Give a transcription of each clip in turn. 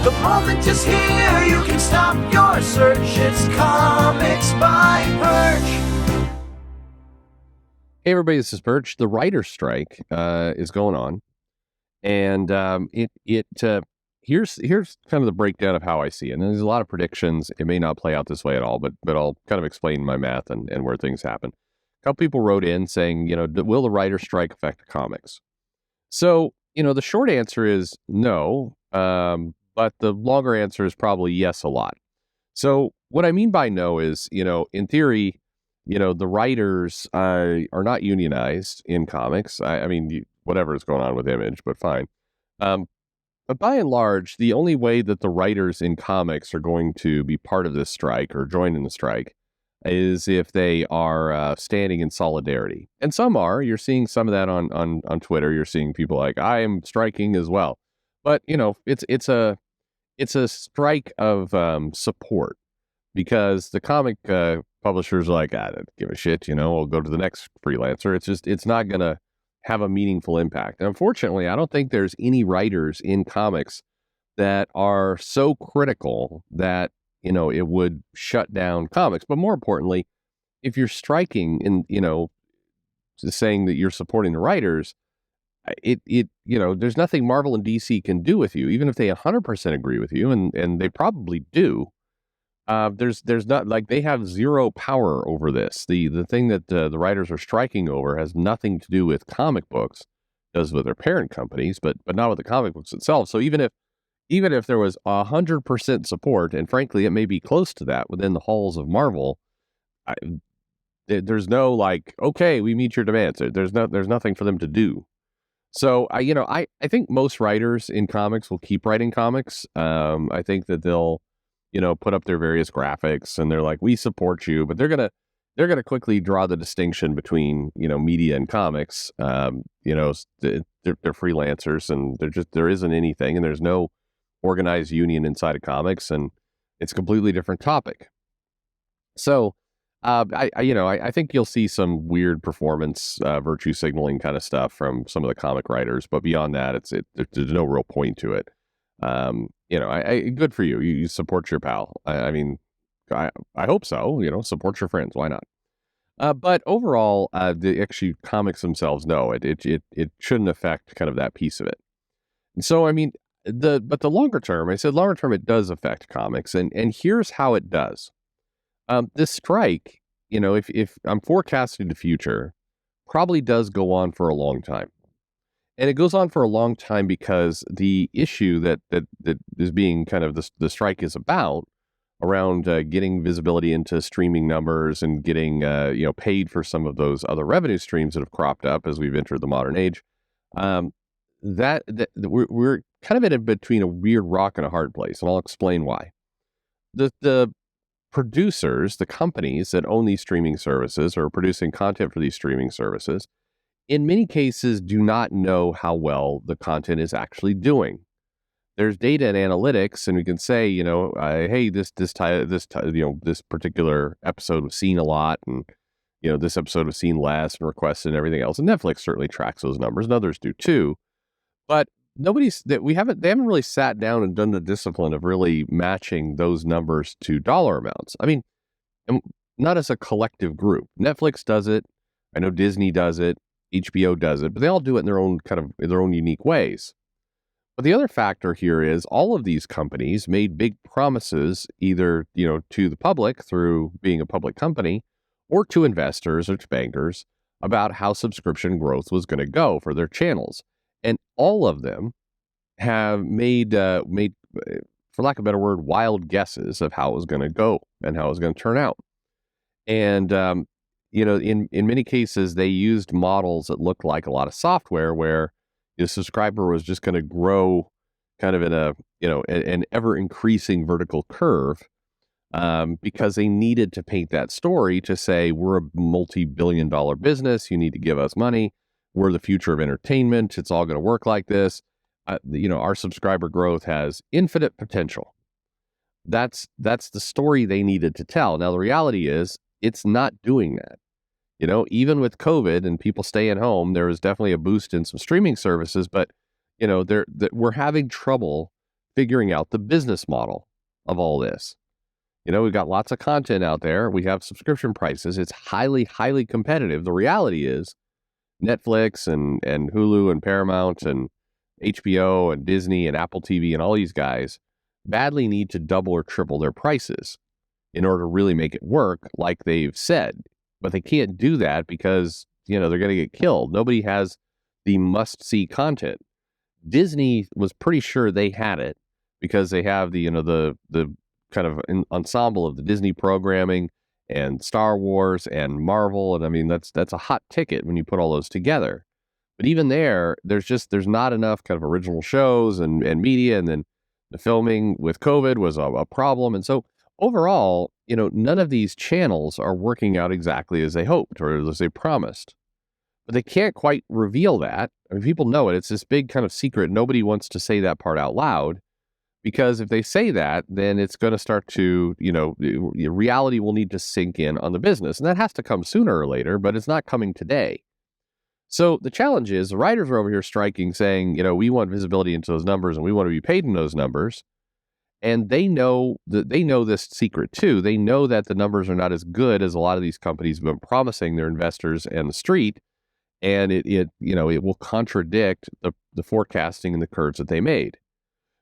The moment is here, you can stop your search. It's Comics by Perch. Hey everybody, this is Perch. The writer's strike is going on, and here's kind of the breakdown of how I see it. And there's a lot of predictions. It may not play out this way at all, but I'll kind of explain my math and where things happen. A couple people wrote in saying, will the writer's strike affect comics? So, the short answer is no, but the longer answer is probably yes a lot. So what I mean by no is, in theory, the writers are not unionized in comics. I mean, whatever is going on with Image, but fine. But by and large, the only way that the writers in comics are going to be part of this strike or join in the strike is if they are standing in solidarity. And some are. You're seeing some of that on Twitter. You're seeing people like, I am striking as well. But, it's a strike of support, because the comic publishers are like, I don't give a shit, we'll go to the next freelancer. It's not going to have a meaningful impact. And unfortunately, I don't think there's any writers in comics that are so critical that, it would shut down comics. But more importantly, if you're striking and, saying that you're supporting the writers, there's nothing Marvel and DC can do with you, even if they 100% agree with you, and they probably do. There's not, like, they have zero power over this. The thing that the writers are striking over has nothing to do with comic books, does with their parent companies, but not with the comic books itself. So even if there was 100% support, and frankly, it may be close to that within the halls of Marvel, there's no like, okay, we meet your demands. There's nothing for them to do. So I think most writers in comics will keep writing comics. I think that they'll, put up their various graphics, and they're like, we support you, but they're gonna quickly draw the distinction between, media and comics. They're freelancers, and there isn't anything, and there's no organized union inside of comics, and it's a completely different topic. So, I think you'll see some weird performance, virtue signaling kind of stuff from some of the comic writers, but beyond that, there's no real point to it. Good for you. You support your pal. I mean, I hope so. Support your friends. Why not? But overall, the actually comics themselves, no, it shouldn't affect kind of that piece of it. And so, I mean, but the longer term, I said longer term, it does affect comics, and here's how it does. This strike, if I'm forecasting the future, probably does go on for a long time. And it goes on for a long time because the issue that is being kind of the strike is about, around getting visibility into streaming numbers and getting paid for some of those other revenue streams that have cropped up as we've entered the modern age. That we're kind of in between a weird rock and a hard place, and I'll explain why. The producers, the companies that own these streaming services or are producing content for these streaming services, in many cases do not know how well the content is actually doing. There's data and analytics, and we can say, hey, this particular episode was seen a lot, and this episode was seen less, and requested, and everything else. And Netflix certainly tracks those numbers, and others do too. But they haven't really sat down and done the discipline of really matching those numbers to dollar amounts. I mean, not as a collective group. Netflix does it. I know Disney does it. HBO does it, but they all do it in their own unique ways. But the other factor here is all of these companies made big promises, either, to the public through being a public company, or to investors or to bankers, about how subscription growth was going to go for their channels. And all of them have made, for lack of a better word, wild guesses of how it was going to go and how it was going to turn out. And, in many cases, they used models that looked like a lot of software, where the subscriber was just going to grow kind of in an ever increasing vertical curve, because they needed to paint that story to say, we're a multi-billion-dollar business. You need to give us money. We're the future of entertainment. It's all going to work like this. Our subscriber growth has infinite potential. That's the story they needed to tell. Now, the reality is it's not doing that. Even with COVID and people staying home, there was definitely a boost in some streaming services, but we're having trouble figuring out the business model of all this. We've got lots of content out there. We have subscription prices. It's highly, highly competitive. The reality is Netflix and Hulu and Paramount and HBO and Disney and Apple TV and all these guys badly need to double or triple their prices in order to really make it work like they've said. But they can't do that because, they're going to get killed. Nobody has the must-see content. Disney was pretty sure they had it because they have the kind of ensemble of the Disney programming and Star Wars and Marvel. And I mean, that's a hot ticket when you put all those together. But even there's not enough kind of original shows and media. And then the filming with COVID was a problem. And so overall, none of these channels are working out exactly as they hoped or as they promised. But they can't quite reveal that. I mean, people know it. It's this big kind of secret. Nobody wants to say that part out loud. Because if they say that, then it's going to start to, reality will need to sink in on the business. And that has to come sooner or later, but it's not coming today. So the challenge is the writers are over here striking, saying, we want visibility into those numbers and we want to be paid in those numbers. And they know this secret too. They know that the numbers are not as good as a lot of these companies have been promising their investors and the street. And it will contradict the forecasting and the curves that they made.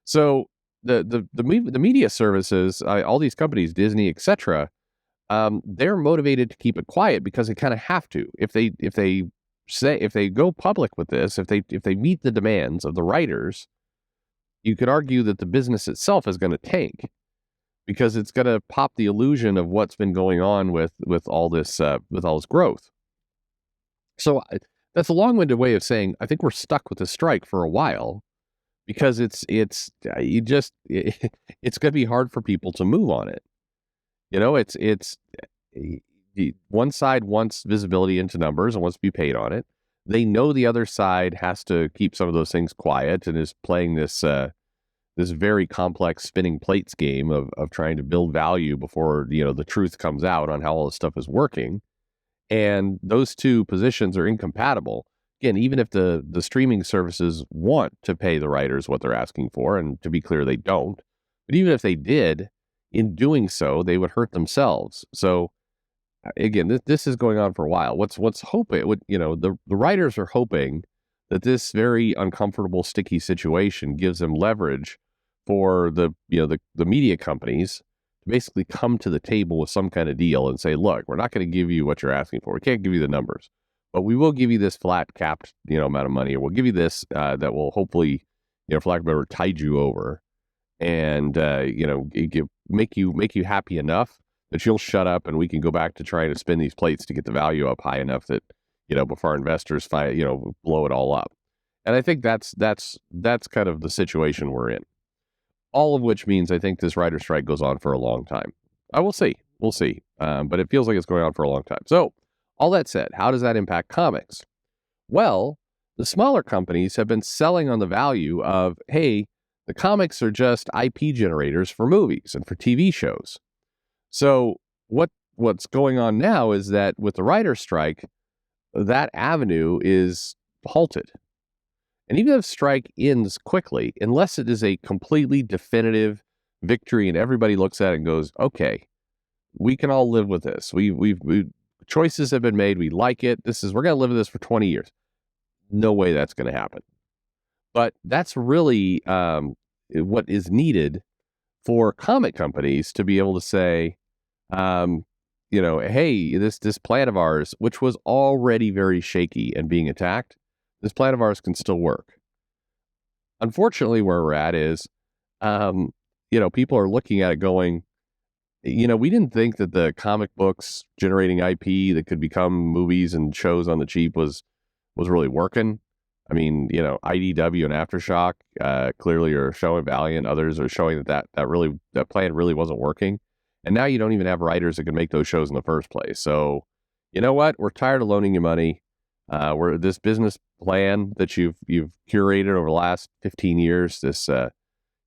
So the media services, all these companies, Disney, etc., they're motivated to keep it quiet because they kind of have to. If they go public with this, if they meet the demands of the writers, you could argue that the business itself is going to tank because it's going to pop the illusion of what's been going on with all this growth. So that's a long-winded way of saying I think we're stuck with the strike for a while. Because it's going to be hard for people to move on it. One side wants visibility into numbers and wants to be paid on it. They know the other side has to keep some of those things quiet and is playing this very complex spinning plates game of trying to build value before the truth comes out on how all this stuff is working. And those two positions are incompatible. Again, even if the streaming services want to pay the writers what they're asking for, and to be clear, they don't. But even if they did, in doing so, they would hurt themselves. So again, this is going on for a while. What's hoping? The writers are hoping that this very uncomfortable, sticky situation gives them leverage for the media companies to basically come to the table with some kind of deal and say, look, we're not going to give you what you're asking for. We can't give you the numbers. But we will give you this flat capped, amount of money, or we'll give you this that will hopefully, for lack of a better word, tide you over, and make you happy enough that you'll shut up, and we can go back to trying to spin these plates to get the value up high enough that before our investors blow it all up. And I think that's kind of the situation we're in. All of which means I think this writer strike goes on for a long time. We'll see, but it feels like it's going on for a long time. So. All that said, how does that impact comics? Well, the smaller companies have been selling on the value of, hey, the comics are just IP generators for movies and for TV shows. So what's going on now is that with the writer's strike, that avenue is halted. And even if strike ends quickly, unless it is a completely definitive victory and everybody looks at it and goes, okay, we can all live with this. We've choices have been made. We like it. We're going to live with this for 20 years. No way that's going to happen. But that's really what is needed for comic companies to be able to say, hey, this plan of ours, which was already very shaky and being attacked, this plan of ours can still work. Unfortunately, where we're at is, people are looking at it going, we didn't think that the comic books generating IP that could become movies and shows on the cheap was really working. I mean, IDW and Aftershock clearly are showing Valiant. Others are showing that plan really wasn't working. And now you don't even have writers that can make those shows in the first place. So, you know what? We're tired of loaning you money. We're this business plan that you've curated over the last 15 years. This,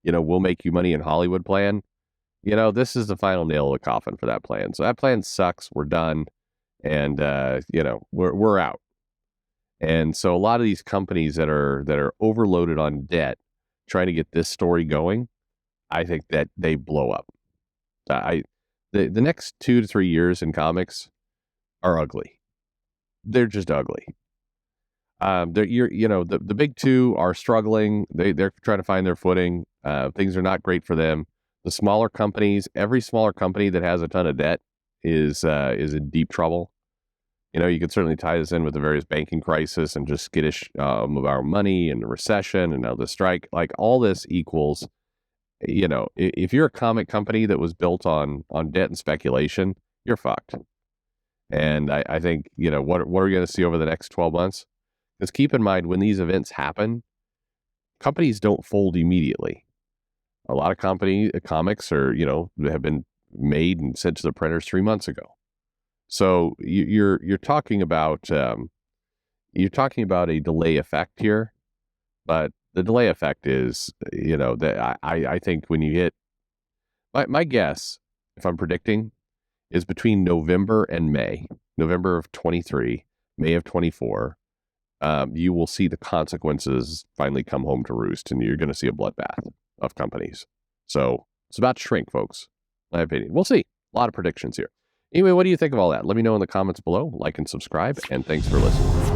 we'll make you money in Hollywood plan. This is the final nail of the coffin for that plan. So that plan sucks. We're done. And, we're out. And so a lot of these companies that are overloaded on debt, trying to get this story going, I think that they blow up. The next 2 to 3 years in comics are ugly. They're just ugly. The big two are struggling. They're trying to find their footing. Things are not great for them. The smaller companies, every smaller company that has a ton of debt is in deep trouble. You can certainly tie this in with the various banking crisis and just skittish of our money and the recession and now the strike. Like all this equals, if you're a comic company that was built on debt and speculation, you're fucked. And I think, what are we going to see over the next 12 months? Because keep in mind, when these events happen, companies don't fold immediately. A lot of comics are, have been made and sent to the printers 3 months ago. So you're talking about a delay effect here, but the delay effect is, that I think when you hit my guess, if I'm predicting, is between November and May, November of 23, May of 24. You will see the consequences finally come home to roost, and you're going to see a bloodbath of companies. So it's about to shrink, folks. My opinion. We'll see. A lot of predictions here. Anyway, what do you think of all that? Let me know in the comments below. Like and subscribe, and thanks for listening.